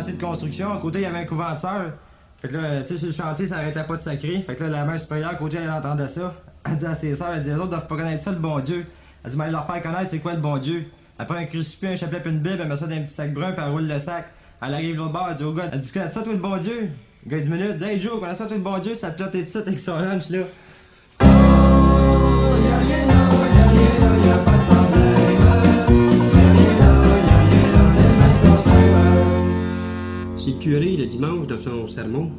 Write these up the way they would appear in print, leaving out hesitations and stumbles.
chantier de construction. À côté, il y avait un couvent de sœurs. Fait que là, tu sais, sur le chantier, ça arrêtait pas de sacrer. Fait que là, la mère supérieure, à côté, elle entendait ça. Elle dit à ses sœurs, elle dit, les autres doivent pas connaître ça, le bon Dieu. Elle dit, mais leur faire connaître, c'est quoi le bon Dieu? Elle prend un crucifix, un chapelet puis une Bible, elle met ça dans un petit sac brun, puis elle roule le sac. Elle arrive l'autre bord, elle dit au gars, elle dit, connais ça, toi, le bon Dieu? Le gars, il dit, minute, dit, hey Joe, connais ça, toi, le bon Dieu? Ça plotte et de ça avec son lunch, là. C'est le curé, le dimanche, dans son sermon,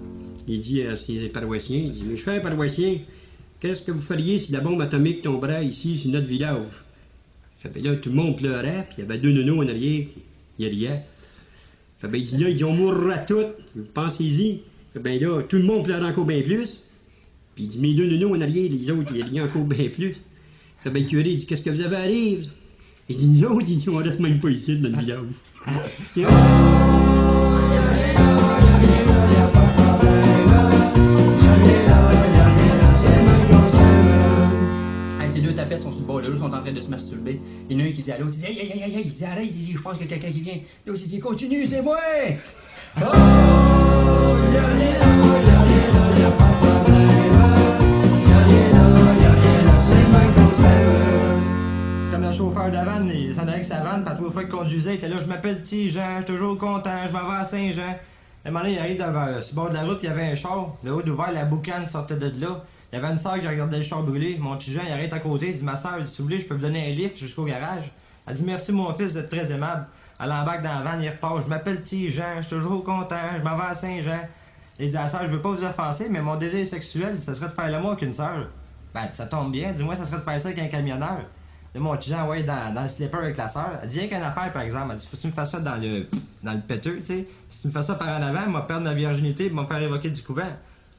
il dit à ses paroissiens, il dit, mes chers paroissiens, qu'est-ce que vous feriez si la bombe atomique tomberait ici sur notre village? Fait ben là, tout le monde pleurait, puis il y avait deux nonos en arrière, qui riaient. Fait ben il dit là, ils on mourra toutes, pensez-y. Fait ben là, tout le monde pleurait encore bien plus. Puis il dit, mes deux nonos en arrière, les autres, ils riaient encore bien plus. Fait ben le curé, il dit, qu'est-ce que vous avez à rire? Il dit, nous autres, il dit, on reste même pas ici, dans le village. Ces deux tapettes sont sur le bord de l'eau, sont en train de se masturber. Il y en a un qui dit à l'autre, il dit, aïe, il dit, arrête, il dit, je pense qu'il y a quelqu'un qui vient. L'autre, il dit, continue, c'est moi! C'est comme le chauffeur de vanne, il s'en allait avec sa vanne, puis à trois fois qu'il conduisait, il était là, je m'appelle petit Jean, je suis toujours content, je m'en vais à Saint-Jean. À un moment donné, il arrive sur le bord de la route, il y avait un char, le haut d'ouvert, la boucane sortait de là. Il y avait une sœur qui regardait le char brûler. Mon petit Jean, il arrête à côté, il dit, ma sœur, si vous voulez, je peux vous donner un lift jusqu'au garage. Elle dit, merci mon fils, vous êtes très aimable. Elle embarque dans la vanne, il repart, je m'appelle petit Jean, je suis toujours content, je m'en vais à Saint-Jean. Il dit à la sœur, je veux pas vous offenser, mais mon désir sexuel, ça serait de faire l'amour avec une sœur. Ben, ça tombe bien, dis-moi, ça serait de faire ça avec un camionneur. Là, mon petit Jean, ouais, dans le slipper avec la sœur. Elle dit, rien qu'une affaire, par exemple. Elle dit, faut que tu me fasses ça dans le péteux, tu sais. Si tu me fais ça par en avant, elle va perdre ma virginité et me faire évoquer du couvent.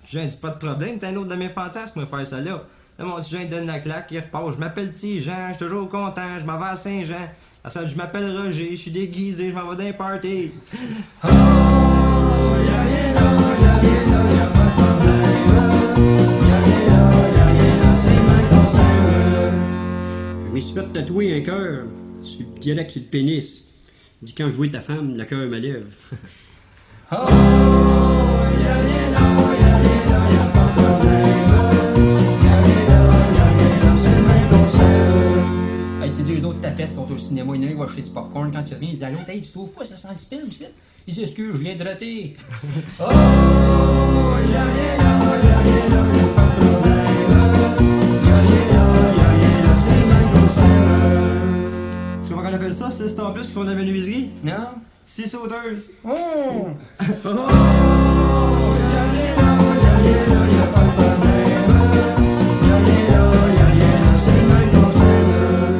Petit Jean dit, pas de problème, t'es un autre de mes fantasmes, de faire ça là. Là, mon petit Jean, il donne la claque, il repart. Je m'appelle petit Jean, je suis toujours content, je m'en vais à Saint-Jean. La sœur, je m'appelle Roger, je suis déguisé, je m'en vais dans un party. Oh, y'a rien là, y'a rien là, y'a pas de problème. Y'a rien là, c'est mal qu'on s'aime. Je me suis fait tatouer un cœur sur le dialecte sur le pénis. Il dit, quand je vois ta femme, le cœur me lève. Oh, y'a rien là, y'a rien là, y'a pas de problème. Y'a rien là, c'est mal qu'on s'aime. Hey, ces deux autres tapettes sont au cinéma, il y en a un qui va acheter du popcorn quand il revient, il dit à l'autre, hey, tu sauves pas, ça sent un petit peu aussi. Il dit, excuse, je viens de rater. Oh, y'a rien là, y'a rien là, y'a pas de problème. Y'a rien là, c'est mal qu'on s'aime. Tu sais comment on appelle ça, 6 ton plus pour la menuiserie? Non? 6 sauteuses. Oh! Oh, y'a rien là, y'a rien là, y'a pas de problème. Y'a rien là, c'est mal qu'on s'aime.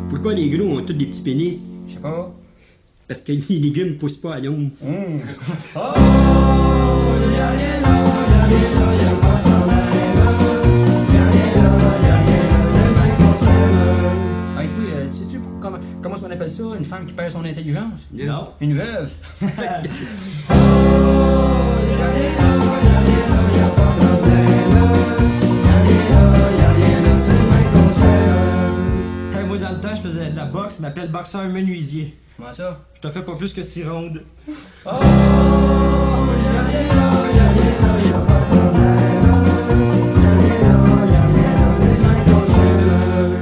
Pourquoi les gros ont tous des petits pénis? Je sais pas. Parce que les légumes ne poussent pas à l'ombre. Oh, y'a rien là, y'a rien là, y'a pas de problème. Y'a rien là, c'est mal qu'on s'aime. Hey, toi, sais-tu comment on appelle ça, une femme qui perd son intelligence? Non. Une veuve. Oh, y'a rien là, y'a pas de problème. Y'a rien là, c'est mal qu'on s'aime. Hey, moi, dans le temps, je faisais de la boxe, je m'appelle boxeur menuisier. Comment ça? Je te fais pas plus que 6 rondes. Oh, y'a rien là, y'a pas de problème. Y'a rien là, c'est mal qu'on s'aime.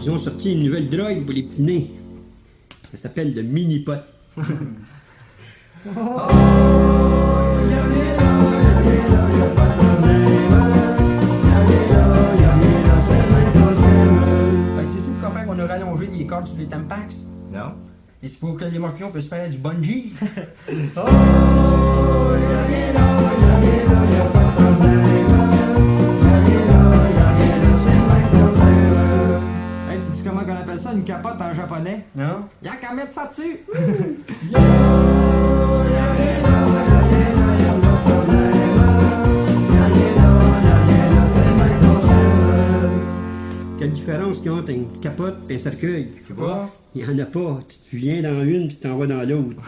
Ils ont sorti une nouvelle drogue pour les petits nez. Ça s'appelle le mini-pot. Oh, y'a rien là, y'a pas de problème. Y'a rien là, c'est mal qu'on s'aime. Hey, sais-tu pourquoi faire qu'on a rallongé les cordes sur les Tampax? Non. Et c'est pour que les morpions puissent faire du bungee. Oh, y'a rien là, y'a pas de problème. Y'a rien là, c'est mal qu'on s'aime. Hey, tu sais comment on appelle ça, une capote en japonais? Non? Y'a qu'à mettre ça dessus! Quelle différence qu'il y a entre une capote et un cercueil? Je sais pas. Il n'y en a pas. Tu viens dans une puis tu t'en vas dans l'autre.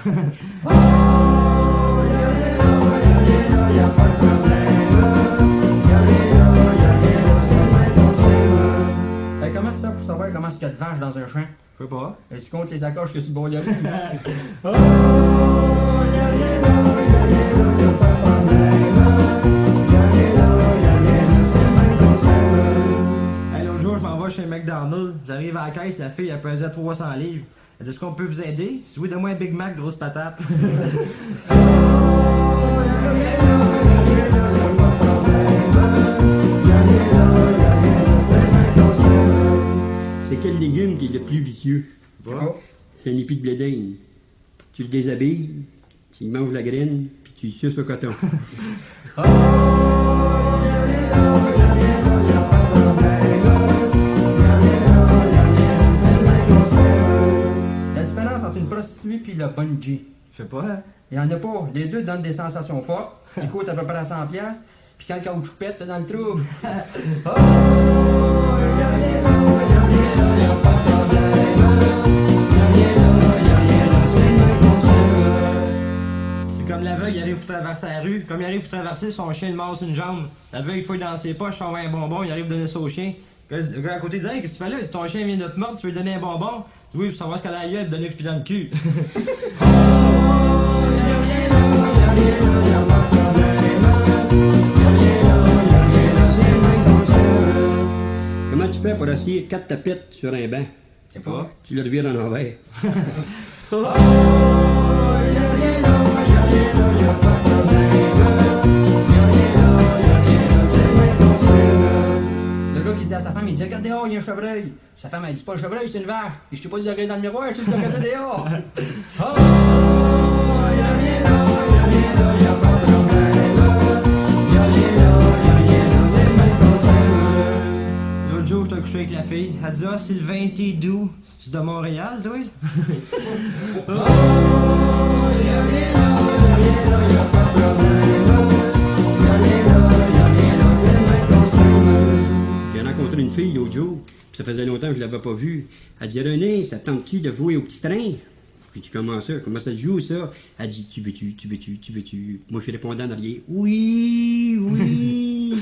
Hey, comment tu fais pour savoir comment il y a de vaches dans un champ? Je sais pas. Tu comptes les accords que sur le bord de la rue? Hey, l'autre jour, je m'en vais chez McDonald's. J'arrive à la caisse, la fille, elle pesait 300 livres. Elle dit, est-ce qu'on peut vous aider? Si oui, donne-moi un Big Mac, grosse patate. C'est quel légume qui est le plus vicieux? Bon. C'est un épi de blé d'Inde. Tu le déshabilles, tu manges la graine, puis tu le suces au coton. La différence entre une prostituée et le bungee. Je sais pas, hein? Il y en a pas. Les deux donnent des sensations fortes. Ils coûtent à peu près à 100$. Puis quand le caoutchouc pète, t'es dans le trouble. C'est comme l'aveugle, il arrive pour traverser la rue. Comme il arrive pour traverser, son chien le mord sur une jambe. L'aveugle, il fouille dans ses poches, il envoie un bonbon, il arrive donner ça au chien. Le gars à côté dit, hey, qu'est-ce que tu fais là? Si ton chien vient de te mordre, tu veux lui donner un bonbon? Il dit, oui, pour savoir ce qu'elle a à la gueule, donner un coup dans le cul. Comment tu fais pour assis 4 tapettes sur un banc? Je sais pas. Tu le revires en envers. Le gars qui dit à sa femme, il dit, regarde dehors, il y a un chevreuil. Sa femme, elle dit, pas un chevreuil, c'est une vache. Et je t'ai pas dit de regarder dans le miroir, tu te regardes dehors. L'autre jour, j'étais couché avec la fille. Elle dit, ah, Sylvain, t'es d'où? C'est de Montréal, toi? J'ai rencontré une fille l'autre jour, puis ça faisait longtemps que je l'avais pas vue. Elle dit, René, ça te tente-tu de jouer au petit train? J'ai dit, comment ça? Comment ça se joue, ça? Elle dit, tu veux-tu? Moi, je répondais en arrière, oui, oui.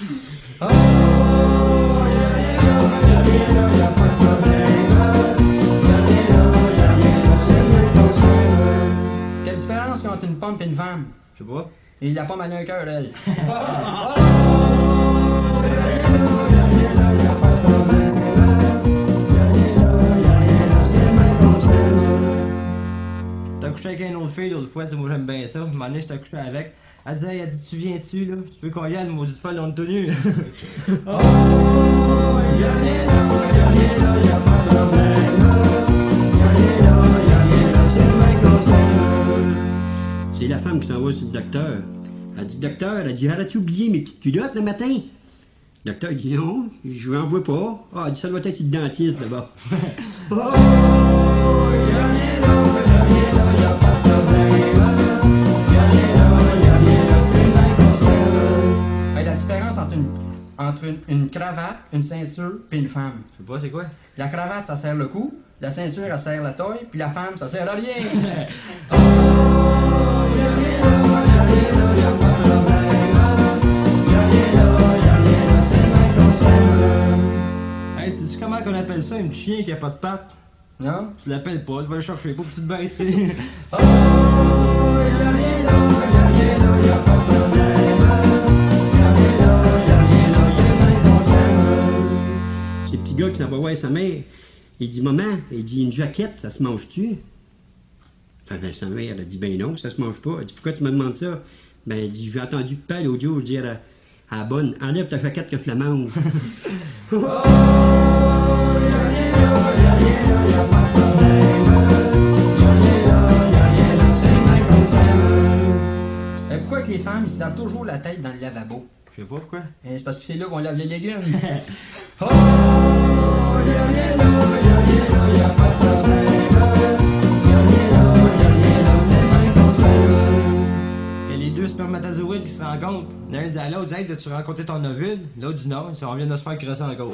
Quelle différence entre une pomme et une femme? Je sais pas. Et la pomme, elle a un cœur, elle. T'as couché avec une autre fille l'autre fois, tu sais, moi j'aime bien ça. Un moment donné, j'étais couché avec. Elle disait, elle a dit, tu viens-tu, là? Tu veux qu'on y aille, maudite folle, on est tenue. C'est la femme qui s'en va sur le docteur. Elle dit, docteur, elle dit, aurais-tu oublié mes petites culottes le matin? Le docteur dit, non, je n'en vois pas. Ah, elle dit, ça doit être une dentiste là-bas. Hey, la différence entre une cravate, une ceinture et une femme. Je sais pas, c'est quoi? La cravate, ça serre le cou. La ceinture, elle serre la taille. Puis la femme, ça sert à rien. Hey, tu sais comment qu'on appelle ça, un chien qui a pas de pattes? Non? Tu l'appelles pas, tu vas le chercher, pas petite bête, tu sais. C'est le petit gars qui s'en va voir sa mère. Il dit, maman, il dit, une jaquette, ça se mange-tu? Enfin, ben, sa mère, elle a dit, ben non, ça se mange pas. Elle dit, pourquoi tu me demandes ça? Ben, elle dit, j'ai entendu papa l'autre jour dire à la bonne, enlève ta jaquette que je la mange. Et pourquoi que les femmes, ils se lavent toujours la tête dans le lavabo? Je sais pas pourquoi. C'est parce que c'est là qu'on lave les légumes. Il y a les deux spermatozoïdes qui se rencontrent. L'un dit à l'autre, hey, as-tu rencontré ton ovule? L'autre dit non, on vient de se faire crosser encore.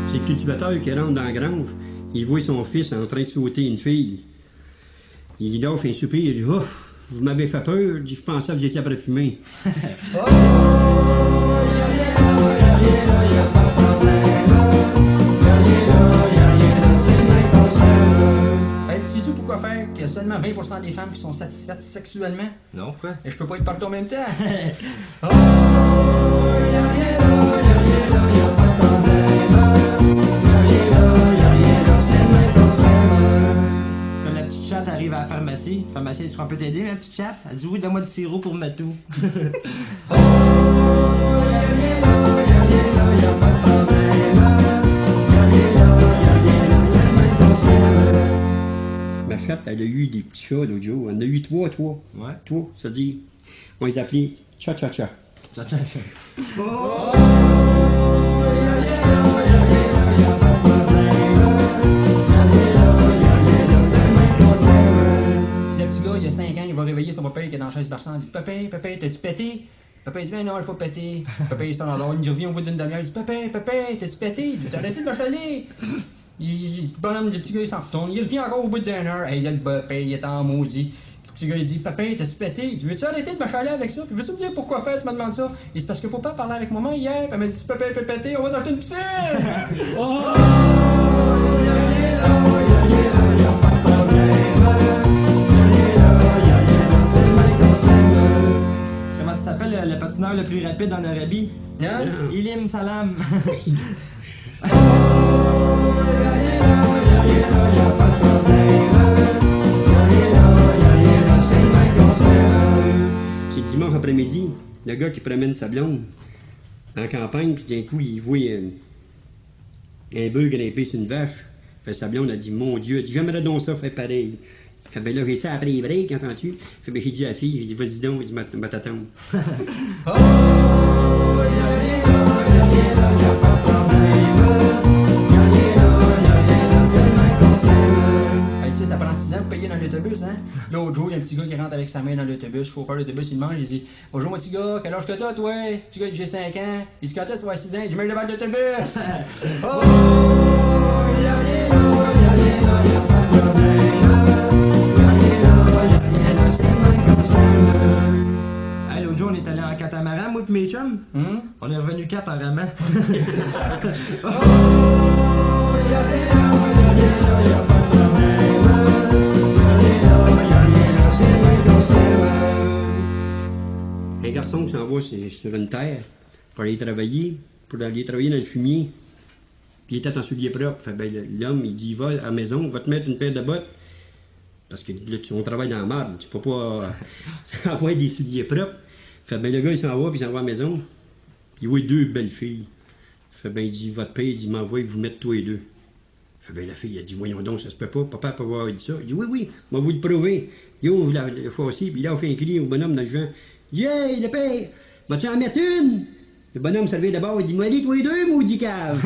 C'est le cultivateur qui rentre dans la grange. Il voit son fils en train de sauter une fille. Il lâche un soupir, il dit, ouf, Vous m'avez fait peur, je pensais que vous étiez après fumer. Hey, tu sais pourquoi faire qu'il y a seulement 20% des femmes qui sont satisfaites sexuellement? Non, pourquoi? Et je peux pas être partout en même temps. Quand la petite chatte arrive à la pharmacie, est-ce qu'on peut t'aider, ma petite chatte? Elle dit oui, donne-moi le sirop pour mettre tout. Ma chatte, elle a eu des petits chats l'autre jour. Elle en a eu trois. Ouais. Trois, ça dit. On les appelait Cha-Cha-Cha. Si le petit gars, il a 5 ans, il va réveiller son papa qui est dans la chaise berçante. Il dit Papa, t'as-tu pété? Papa, il dit Ben non, j'ai pas pété. Papa, il s'en endort. Il revient au bout d'une demi-heure. Il dit Papa, t'as-tu pété? Il dit T'as arrêté de me chaler? Le bonhomme, le petit gars, il s'en retourne. Il revient encore au bout d'une heure. Hey, là, le papa, il est en maudit. Le petit gars, il dit Papa, t'as-tu pété? Il dit Veux-tu arrêter de me chaler avec ça? Puis veux-tu me dire pourquoi faire? Tu me demandes ça? Il dit C'est parce que papa parlait avec maman hier. Puis elle m'a dit Si papa peut péter, on va s'acheter une piscine! Comment ça s'appelle le patineur le plus rapide en Arabie? Hein? Ilim Salam. C'est le dimanche après-midi, le gars qui promène sa blonde en campagne, puis d'un coup, il voit un bœuf grimper sur une vache. Fait sa blonde a dit Mon Dieu, elle dit J'aimerais donc ça faire pareil. Fait ben là, j'ai ça après les breaks, entends-tu? Fait ben j'ai dit à la fille, j'ai dit Vas-y donc, il dit Ma t'attendre. Hey, tu sais, ça prend 6 ans pour payer dans l'autobus, hein? L'autre jour, il y a un petit gars qui rentre avec sa main dans l'autobus. Le chauffeur de l'autobus, il demande, il dit Bonjour, mon petit gars, quel âge que t'as, toi? Petit gars, j'ai 5 ans. Il dit Quand est-ce que tu vas avoir 6 ans? Il dit Mets le devant de l'autobus! Hey, l'autre jour, on est allé en catamaran, moi et mes chums. On est revenu 4 en ramant. Un garçon qui s'en va sur une terre pour aller travailler dans le fumier. Puis il était en souliers propres. Fait ben, l'homme, il dit Va à la maison, va te mettre une paire de bottes. Parce que là, on travaille dans la marde. Tu peux pas avoir des souliers propres. Fait ben, le gars, il s'en va, puis il s'en va à la maison. Puis il voit 2 belles filles. Fait ben, il dit Votre père, il dit M'envoie vous mettre tous les 2. Fait ben, la fille, elle dit Voyons donc, ça se peut pas. Papa peut avoir dit ça. Il dit Oui, moi vous le prouver. Il ouvre le châssis, puis il lâche un cri au bonhomme dans le champ. Il dit Hey, le père, vas-tu en mettre une? Le bonhomme se levait d'abord, il dit Moi, allez, tous les 2, maudit cave.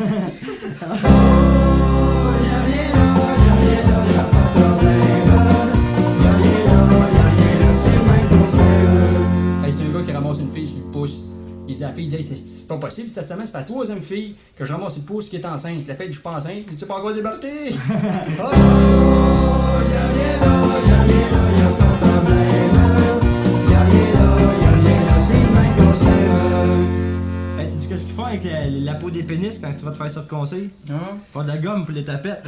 Hey, c'est un gars qui ramasse une fille sur le pouce. Il dit à la fille, il dit, hey, c'est pas possible, cette semaine, c'est la 3e fille que je ramasse sur le pouce qui est enceinte. La fille dit, je suis pas enceinte. Il dit, c'est pas encore débarqué. Hey, sais-tu qu'est-ce qu'ils font avec la peau des pénis quand tu vas te faire circoncer? Hein? Pas de la gomme pour les tapettes.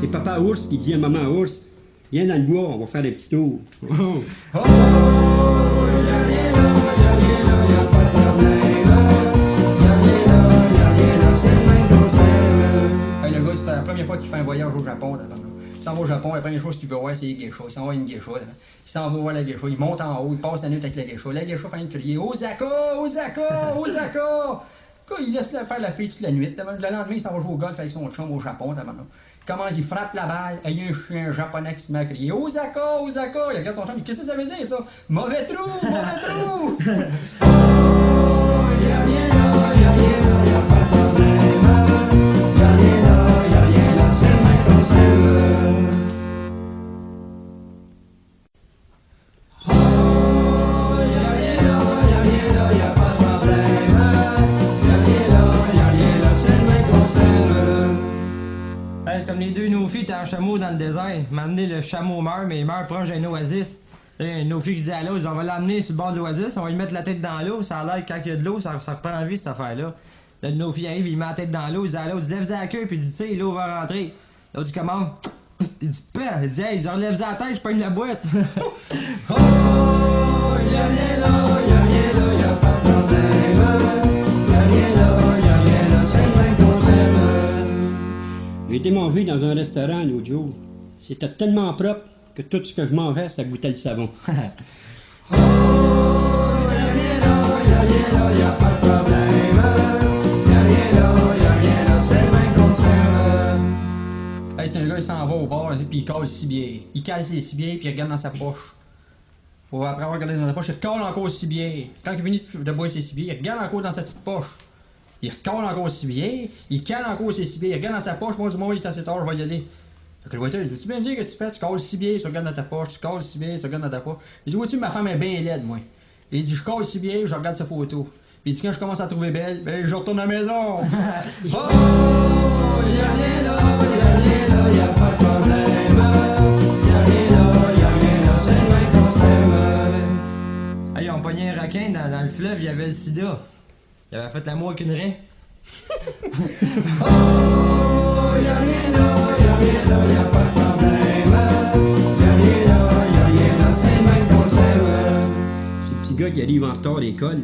C'est papa ours qui dit à maman ours Viens dans le bois, on va faire des petits tours. Hey, le gars, c'est la première fois qu'il fait un voyage au Japon. Là, il s'en va au Japon, la première chose qu'il veut voir, c'est les geishas. Il s'en va à une geisha. Là. Il s'en va voir la geisha, il monte en haut, il passe la nuit avec la geisha. La geisha fait de crier Osaka, Osaka, Osaka. Il laisse faire la fille toute la nuit. Le lendemain, il s'en va jouer au golf avec son chum au Japon. Comment il frappe la balle, et il y a un chien japonais qui se met à crier Osaka, Osaka. Il regarde son chum, qu'est-ce que ça veut dire ça? Mauvais trou, mauvais trou. en chameau dans le désert. M'amener le chameau meurt, mais il meurt proche d'un oasis. Là, nos filles qui disent à l'eau, on va l'emmener sur le bord de l'oasis, on va lui mettre la tête dans l'eau. Ça a l'air que quand il y a de l'eau, ça reprend en vie cette affaire-là. Là, nos filles arrivent, il met la tête dans l'eau, il dit à l'autre, lève-en la queue, puis il dit, tu sais, l'eau va rentrer. L'autre, il commence. Il dit, père, il dit, hey, relève-en la tête, je pogne la boîte. Oh, y'a rien là, y'a rien là, y'a pas de problème. Y'a rien là, c'est le même qu'on s'aime. J'ai été manger dans un restaurant l'autre jour. C'était tellement propre que tout ce que je mangeais, ça goûtait le savon. Oh, y'a rien là, y'a pas de problème. Y'a rien là, c'est le même qu'on s'aime. Hey, c'est un gars, il s'en va au bar, puis il cale 6 bières. Il cale ses 6 bières, puis il regarde dans sa poche. Après avoir regardé dans sa poche, il recale encore 6 bières. Quand il finit de boire ses 6 bières, il regarde encore dans sa petite poche. Il recale encore 6 bières, il cale encore ses 6 bières, il regarde dans sa poche, moi, du moment, il est assez tard, je vais y aller. Fait que le waiter, je dis, veux-tu bien me dire qu'est-ce que tu fais? Tu cales 6 bières, tu regardes dans ta poche, tu cales 6 bières, tu regardes dans ta poche. Il dit, vois-tu, ma femme est bien laide, moi. Il dit, je cale 6 bières, je regarde sa photo. Puis il dit, quand je commence à la trouver belle, ben, je retourne à la maison. Oh, y'a rien là, y'a pas de problème. Y'a rien là, c'est le même qu'on s'aime. Hey, ils ont pogné un requin dans le fleuve, il y avait le sida. Il avait fait l'amour avec une raie. Oh, y'a rien là, y'a pas de problème. Y'a rien là, c'est le même qu'on s'aime. Ce petit gars qui arrive en retard à l'école,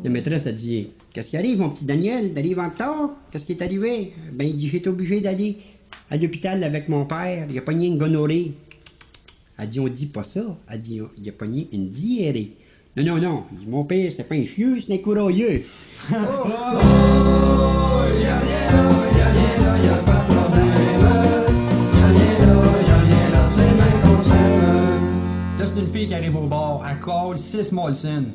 la maîtresse a dit « Qu'est-ce qui arrive, mon petit Daniel, d'arriver en retard? Qu'est-ce qui est arrivé? » Ben, il dit « J'étais obligé d'aller à l'hôpital avec mon père, il a pogné une gonorrhée. » Elle dit « On dit pas ça. » Elle dit « Il a pogné une diarrhée. » Non, il dit « Mon père, c'est pas un chieux, c'est un courroyeux. » Oh, y'a rien là, y'a pas de problème. Y'a rien là, c'est le même qu'on s'aime. Là, c'est une fille qui arrive au bar, elle colle 6 Molson.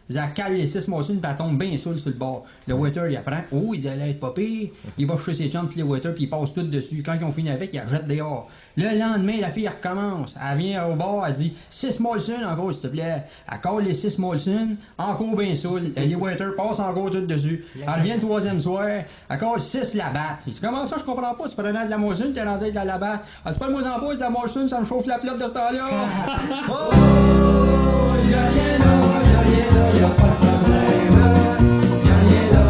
Elle cale les 6 Molson, puis elle tombe bien saoule sur le bar. Le waiter, il apprend, oh, il dit, elle être pas pire. Il va chercher ses chums, puis les waiters, puis ils passent tout dessus. Quand ils ont fini avec, ils la jettent dehors. Le lendemain, la fille, elle recommence. Elle vient au bar, elle dit, 6 Molson, encore, s'il te plaît. Elle colle les 6 Molson, encore bien saoule. Les waiters passent encore tout dessus. Elle revient le 3e soir, elle colle 6 Labatt. Il dit, comment ça, je comprends pas, tu prenais de la Molson, t'es rendu avec de la Labatt. Elle dit, pas le moi en pas, il dit, la Molson, ça me chauffe la plotte de ce temps-là. Oh, y'a rien là, y'a pas de problème. Y'a rien là,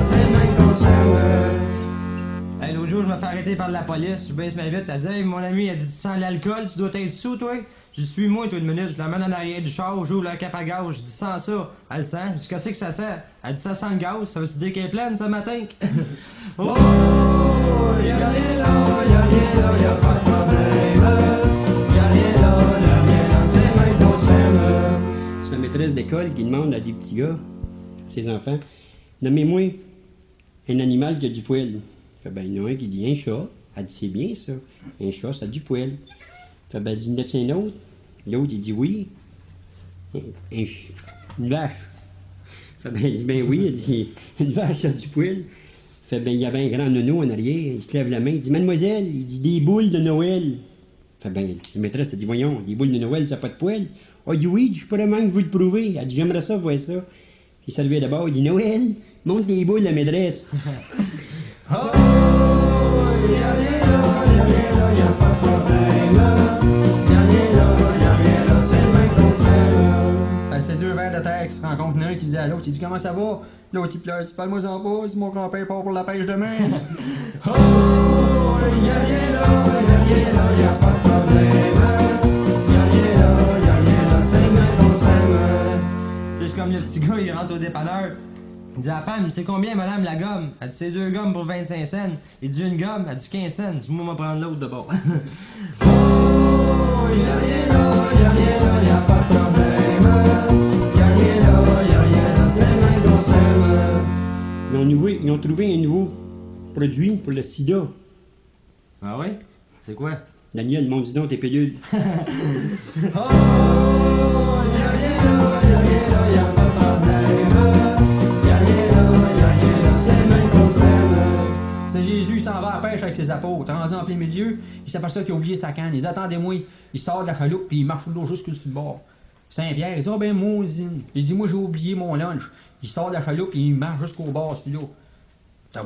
c'est le même qu'on s'aime. Hey, l'autre jour, je me fais arrêter par la police, je baisse ma vitre, elle dit, hey, mon ami, elle dit, tu sens l'alcool, tu dois être sous, toi? Je dis, suis-moi, toi, une minute, je l'emmène en arrière du char, j'ouvre la cape à gaz, je dis, sens ça. Elle sent, je dis, qu'est-ce que ça sent? Elle dit, ça sent le gaz, ça veut dire qu'elle est pleine ce matin? Oh, y'a rien là, y'a pas de problème. Y'a rien là, c'est le même qu'on s'aime. C'est la maîtresse d'école qui demande à des petits gars, ses enfants, « Nommez-moi un animal qui a du poil. » Fait ben, il y en a un qui dit « Un chat. » Elle dit « C'est bien ça. Un chat, ça a du poil. » Fait ben, elle dit « N'as-tu un autre? » L'autre, il dit « Oui. » Une vache. Fait ben, elle dit « Ben oui. » Elle dit « Une vache, ça a du poil. » Fait ben, il y avait un grand nono en arrière. Il se lève la main. Il dit « Mademoiselle, il dit des boules de Noël. » Fait ben, la maîtresse a dit « Voyons, des boules de Noël, ça n'a pas de poil. » Elle dit « Oui. » Je pourrais même vous le prouver. Elle dit « J'aimerais ça, voir ça. » Il s'est levé d'abord. Il dit « Noël, monte les boules, la maîtresse. » Oh, y'a rien là, y'a pas de problème. Y'a rien là, c'est le même qu'on s'aime. C'est 2 vers de terre qui se rencontrent. Il y en a un qui dit à l'autre, il dit comment ça va? L'autre il pleure, il dit parle-moi en pas, il dit mon grand-père part pour la pêche demain. Oh, y'a rien là, y'a pas de problème. Y'a rien là, c'est le même qu'on s'aime. Puis comme le petit gars, il rentre au dépanneur. Il dit à la femme, c'est combien madame la gomme? Elle dit c'est 2 gommes pour 25 cents. Il dit une gomme, elle dit 15 cents. Dis-moi, on va prendre l'autre d'abord. Oh, y'a rien là, y'a pas de problème. Y'a rien là, c'est le même qu'on s'aime. Ils ont trouvé un nouveau produit pour le sida. Ah oui? C'est quoi? Daniel, monte donc tes pilules. Oh, y'a rien là, y'a pas de problème. C'est Jésus, il s'en va à la pêche avec ses apôtres. Rendu en plein milieu, il s'aperçoit qu'il a oublié sa canne. Il dit attendez-moi, il sort de la chaloupe puis il marche sous l'eau jusqu'au sur le bord. Saint-Pierre, il dit oh ben maudine. Il dit moi j'ai oublié mon lunch. Il sort de la chaloupe et il marche jusqu'au bord sur l'eau.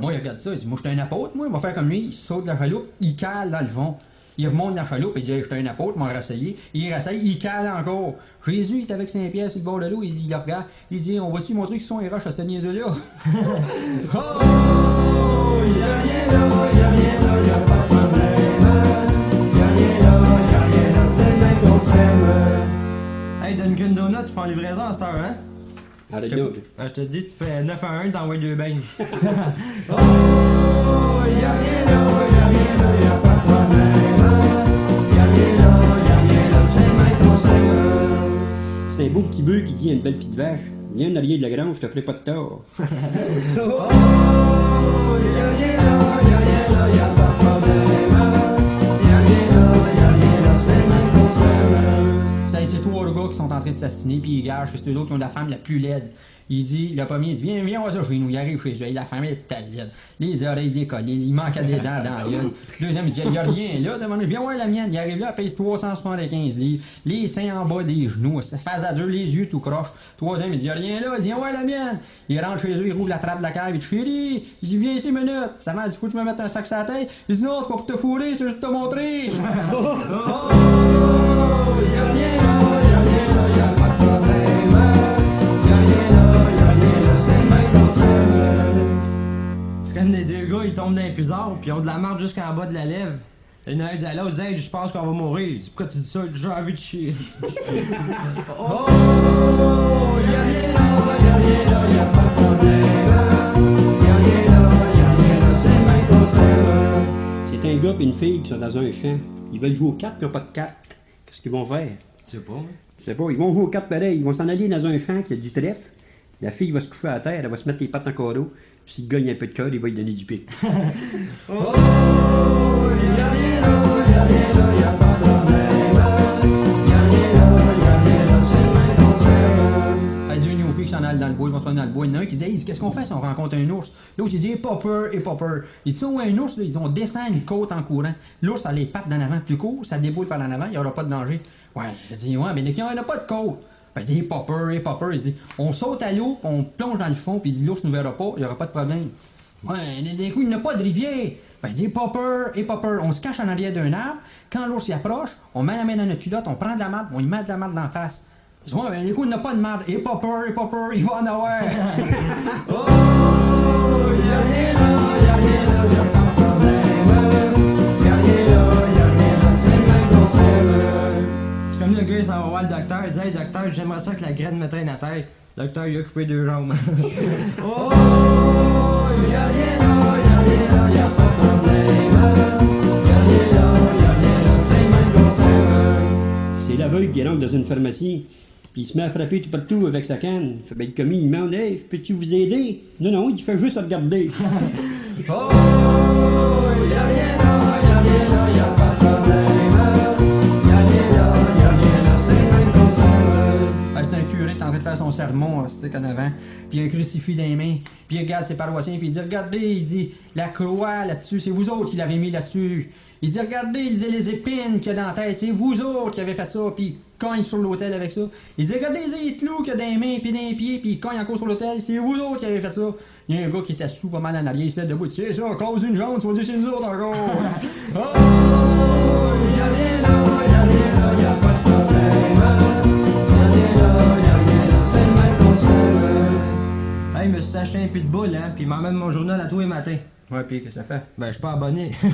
Moi, il regarde ça, il dit, moi, je suis un apôtre, moi, il va faire comme lui, il saute de la chaloupe, il cale dans le fond. Il remonte dans la chaloupe, il dit, je suis un apôtre, il m'a rassaillé. Il rassaille, il cale encore. Jésus, il est avec Saint-Pierre sur le bord de l'eau, il le regarde, il dit, on va-tu montrer qui sont les roches à ce niaiseux-là? Oh, il y a rien là, il y a rien là, il y a pas de problème. Il y a rien là, il y a rien là, c'est bien qu'on s'aime. Hey, Dunkin' Donuts, tu fais en livraison à cette heure, hein? Arrête là. Je te dis, tu fais 9 à 1, t'envoies 2 beignes. Oh, il y a rien là, il y a rien là, il y a pas de problème. Il y a rien là, il y a rien là, c'est bien qu'on s'aime. C'est un beau petit bœuf qui dit à une belle petite vache. Viens en arrière de la grange, je te ferai pas de tort. Oh, il y a rien là, il y a rien là, il y a pas de problème. Il y a rien là, il y a rien là, c'est bien qu'on s'aime. Ça, c'est trois gars qui sont en train de s'assiner, puis ils gagent que c'est eux autres qui ont la femme la plus laide. Il dit, le premier, il dit, viens voir ça chez nous. Il arrive chez eux, la femme est laide. Les oreilles décollées, il manquait des dents dans la gueule. Le deuxième, il dit, il n'y a rien là, demande, viens voir la mienne. Il arrive là, elle pèse 375 livres, les seins en bas des genoux, face à deux, les yeux tout croche. Troisième, il dit, il n'y a rien là, il dit, viens voir la mienne. Il rentre chez eux, il rouvre la trappe de la cave, il dit, chérie, il dit, viens ici une minute. Ça m'a dit, faut que tu me mettes un sac sur la tête. Il dit, non, c'est pas pour te fourrer, c'est juste pour te montrer. Oh, il n'y a rien là, il n'y a rien là, il n'y a pas de problème. Il n'y a rien là, il n'y a rien là, c'est bien qu'on s'aime. C'est comme les deux gars, ils tombent dans les puzzards, puis ils ont de la marde jusqu'en bas de la lèvre. Il y en a un dit à l'autre, hey, je pense qu'on va mourir. Il dit, pourquoi tu dis ça? J'ai envie de chier. Oh, il n'y a rien là, il n'y a rien là, il n'y a pas de problème. Il n'y a rien là, il n'y a rien là, c'est bien qu'on s'aime. C'est un gars et une fille qui sont dans un champ. Ils veulent jouer aux cartes, ils n'ont pas de cartes. Qu'est-ce qu'ils vont faire? Je sais pas, mais. Je sais pas, ils vont jouer aux cartes pareil. Ils vont s'en aller dans un champ qui a du trèfle. La fille va se coucher à terre, elle va se mettre les pattes en cordeau. Puis s'il gagne un peu de cœur, il va lui donner du pic. Oh, il n'y a rien là, il n'y a rien là, il n'y a pas de problème. Il n'y a rien là, il n'y a rien là, c'est bien qu'on s'aime. Deux néophytes qui s'en allent dans le bois, ils vont se prendre dans le bois. Il y en a un qui dit, hey, qu'est-ce qu'on fait si on rencontre un ours? L'autre, il dit, pas peur, pas peur. Il dit, si on voit un ours, là, ils ont descendu une côte en courant. L'ours a les pattes d'en avant plus courtes, ça déboule par en avant, il n'y aura pas de danger. Ouais, il dit, ouais, mais il n'y en a pas de côte. Ben, il dit, pas peur. Il dit, on saute à l'eau, on plonge dans le fond, puis il dit, l'ours ne nous verra pas, il n'y aura pas de problème. Ouais, d'un coup, il n'y a pas de rivière. Ben, il dit, pas peur. On se cache en arrière d'un arbre. Quand l'ours y approche, on met la main dans notre culotte, on prend de la marde, on y met de la marde dans la face. Il dit, ouais, ben, d'un coup, il n'y a pas de marde. Et pas peur, il va en avoir. Oh, il n'y a rien là, il n'y a rien là, il n'y a pas de problème. Il n'y a rien là, il n'y a rien là, c'est bien qu'on s'aime. C'est comme le gars, il s'en va voir le docteur, il dit, hey, docteur, j'aimerais ça que la graine me traîne à terre. Le docteur, il a coupé 2 jambes. Oh, il n'y a rien là, il n'y a rien là, il n'y a pas de problème. Il n'y a rien là, il n'y a rien là, c'est bien qu'on s'aime. C'est l'aveugle qui rentre dans une pharmacie, puis il se met à frapper tout partout avec sa canne. Il fait ben, le commis, il demande, hey, peux-tu vous aider? Non, il fait juste regarder. Oh, il n'y a rien là, il n'y a rien là, il n'y a pas de problème. Il n'y a rien là, il n'y a rien là, c'est bien qu'on s'aime. C'est un curé qui est en train de faire son sermon, c'était en avant, puis il a un crucifix dans les mains, puis il regarde ses paroissiens, puis il dit, regardez, il dit, la croix là-dessus, c'est vous autres qui l'avez mis là-dessus. Il dit, regardez, il dit, les épines qu'il y a dans la tête, c'est vous autres qui avez fait ça, puis il cogne sur l'autel avec ça. Il dit, regardez les clous qu'il y a dans les mains, puis dans les pieds, puis il cogne encore sur l'autel, c'est vous autres qui avez fait ça. Il y a un gars qui était sous pas mal en arrière, il se lève debout, c'est ça, cause une jambe, tu vas dire c'est nous autres encore. Oh, il y a rien là, il y a rien là, il n'y a pas de problème. Il y a rien là, il y a rien là, c'est le même qu'on s'aime. Hey, je me suis acheté un pitbull, hein, puis il m'emmène mon journal à tous les matins. Ouais, puis qu'est-ce que ça fait? Ben, je suis pas abonné. Oh, il y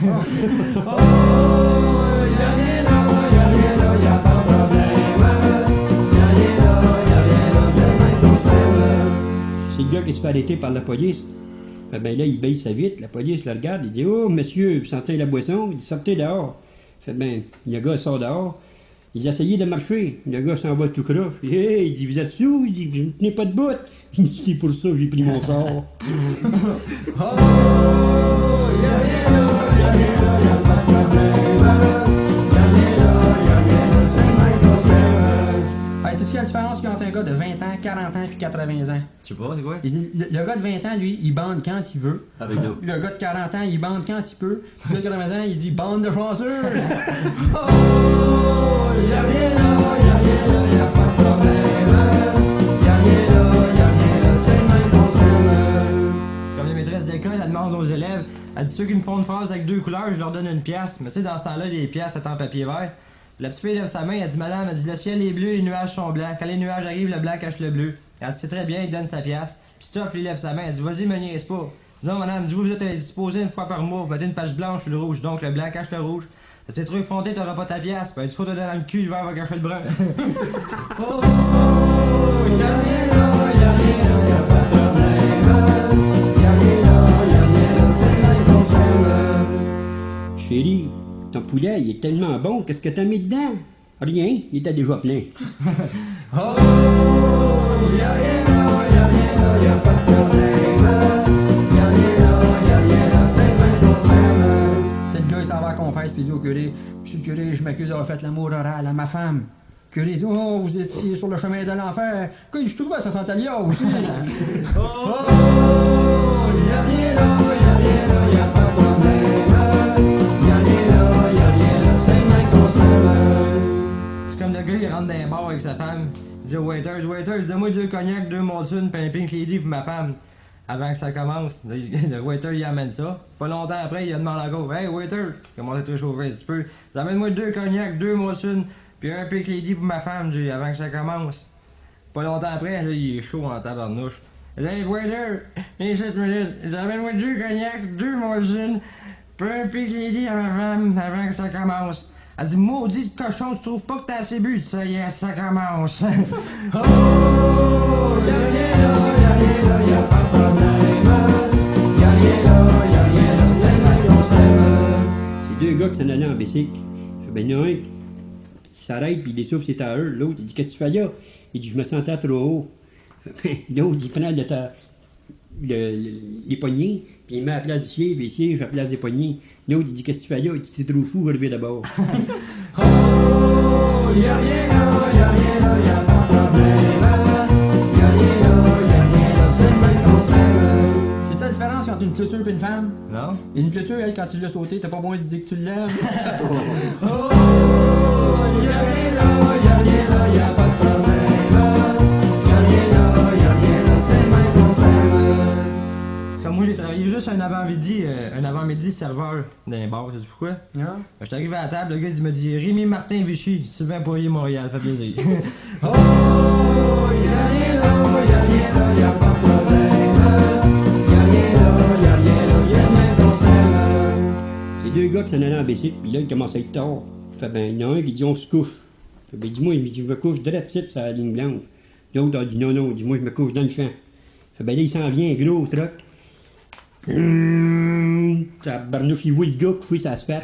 a rien là, il y a rien là, il n'y a pas de problème. Il y a rien là, il y a rien là, c'est le même qu'on s'aime. C'est le gars qui se fait arrêter par la police. Ben là, il baisse sa vitre, la police le regarde, il dit, oh, monsieur, vous sentez la boisson? Il dit, sortez dehors. Ben, le gars sort dehors. Il dit, essayez de marcher. Le gars s'en va tout croche. Hey, il dit, vous êtes sous? Il dit, je ne tenez pas de bout. Il dit, c'est pour ça que j'ai pris mon sort. Oh, il y a rien là, il y a rien là, il n'y a pas de problème. Il y a rien là, il y a rien là, c'est le même qu'on s'aime. Hey, sais-tu quelle différence qu'il y a entre un gars de 20 ans, 40 ans puis 80 ans? Je sais pas, c'est quoi? Il dit, le gars de 20 ans, lui, il bande quand il veut. Avec nous. Le gars de 40 ans, il bande quand il peut. Le gars de 80 ans, il dit bande de chanceux. Oh, il y a rien là, il y a rien là, il n'y a pas de problème. Il y a rien là, il y a rien là, c'est le même qu'on s'aime. Comme les maîtresses d'école, elles demandent élèves. Elle dit ceux qui me font une phrase avec 2 couleurs, je leur donne 1 pièce. Mais tu sais, dans ce temps-là, les pièces étaient en papier vert. La petite fille lève sa main, elle dit madame, elle dit le ciel est bleu, les nuages sont blancs. Quand les nuages arrivent, le blanc cache le bleu. Elle dit c'est très bien, il donne sa pièce. Puis Stuff, il lève sa main, elle dit vas-y, me niaise pas. Elle dit non madame, vous êtes disposé une fois par mois, vous mettez une page blanche sur le rouge, donc le blanc cache le rouge. C'est trop effronté, t'auras pas ta pièce. Ben, tu faut te donner dans le cul, le verre va cacher le brun. Oh, y'a rien là, y'a rien là, y'a pas de problème. Y'a rien là, c'est la conserve. Chérie, ton poulet, il est tellement bon, qu'est-ce que t'as mis dedans? Rien, il était déjà plein. Oh, y'a rien là, y'a pas de problème. Y'a rien là, c'est la conserve. C'est le gars, il s'en va à la confesse, puis il dit au curé, monsieur le curé, je m'accuse d'avoir fait l'amour oral à ma femme. Le curé dit, oh, vous étiez sur le chemin de l'enfer. Quoi, je trouvais ça sentait là aussi. Oh, y'a rien là, y'a pas de problème. Y'a rien là, c'est ma conserve. C'est comme le gars, il rentre dans les bars avec sa femme. Il dit au waiters, donne-moi 2 cognacs, 2 Molson, puis un Pink Lady pour ma femme. Avant que ça commence, le waiter il amène ça. Pas longtemps après, il a demandé encore hey waiter, commence à te réchauffer un petit peu. Amène-moi 2 cognacs, 2 Molson, puis un Pink Lady pour ma femme, avant que ça commence. Pas longtemps après, là, il est chaud en tabarnouche. Hey waiter, viens 7 minutes, amène-moi 2 cognacs, 2 Molson, puis un Pink Lady à ma femme avant que ça commence. Elle dit maudit cochon, tu trouves pas que t'as assez bu? Ça y est, ça commence. Oh, y'a rien là, y'a pas de problème. Y'a rien là, c'est la conserve. C'est 2 gars qui s'en allaient en bicycle. Ben, il y en a un qui s'arrête puis il dessouffle ses tailleurs. L'autre, il dit qu'est-ce que tu fais là? Il dit je me sentais trop haut. L'autre, il prend les poignées, puis il met à la place du siège, puis le siège à la place des poignées. L'autre, il dit qu'est-ce que tu fais là? Il dit t'es trop fou, relever d'abord. Oh, y'a rien là, y'a pas de problème. Y'a rien là, c'est ma conserve. C'est ça la différence entre une clôture et une femme? Non? Une clôture, elle, quand tu l'as sauté, t'as pas besoin de dire que tu l'aimes. Oh, y'a rien là, y'a pas de problème. Y'a rien là, c'est ma conserve. Comme moi, j'ai travaillé juste un avant-midi serveur dans les bars, sais-tu pourquoi? Non? Je suis arrivé à la table, le gars il me dit Rémi Martin Vichy, Sylvain Poirier Montréal, fait plaisir. Oh, y'a rien là, y'a pas de problème. Y'a rien là, c'est ma conserve. C'est 2 gars qui s'en allaient en bicycle, puis là, il commence à être tard. Fait ben, il y en a un qui dit on se couche. Fait ben, dis-moi, il me dit je me couche direct sur la ligne blanche. L'autre a dit non, dis-moi je me couche dans le champ. Fait ben là, il s'en vient, gros truc. Ça barnouffe, il voit le gars couché sur l'asphalte.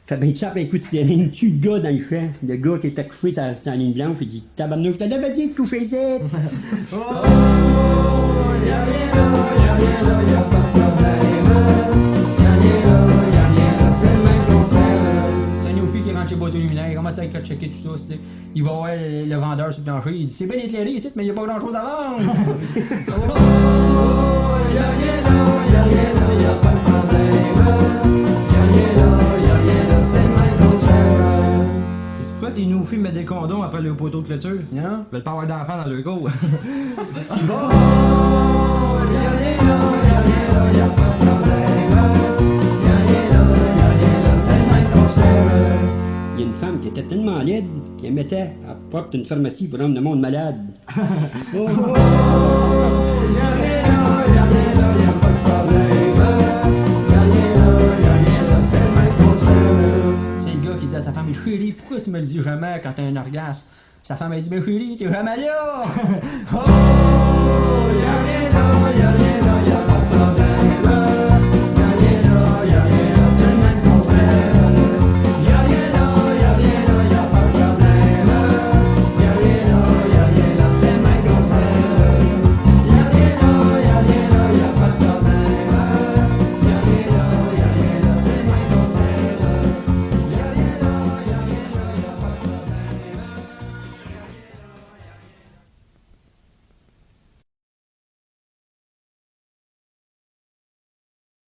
Fait ben, il tape un coup de sirène, il tue le gars dans le champ. Le gars qui était couché sur la ligne blanche, il dit tabarnouche, je t'avais dit de coucher ici. Oh, y'a rien là, y'a pas de problème. Y'a rien là, c'est ma conserve. C'est un néophyte qui rentre chez Boîte Luminaire, il commence à checker tout ça. C'était... Il va voir le vendeur sur le plancher, il dit c'est bien éclairé ici, mais il n'y a pas grand chose à vendre. Oh, y'a rien là, y'a pas de problème. Y'a rien là, c'est ma conserve. C'est pourquoi tes nouveaux filles mettent des condoms après le poteau de clôture? Non? Ils veulent pas avoir d'enfants dans leur cours. Oh, y'a pas de problème. Y'a rien là, c'est ma conserve. Il y a une femme qui était tellement laide qu'elle mettait à la porte d'une pharmacie pour rendre le monde malade. Oh, y'a rien là, y'a pas de problème. Y'a rien là, c'est ma conserve. C'est le gars qui dit à sa femme, chérie, pourquoi tu me le dis jamais quand t'as un orgasme? Sa femme a dit, mais chérie, t'es jamais là! Oh, y'a rien là, y'a pas de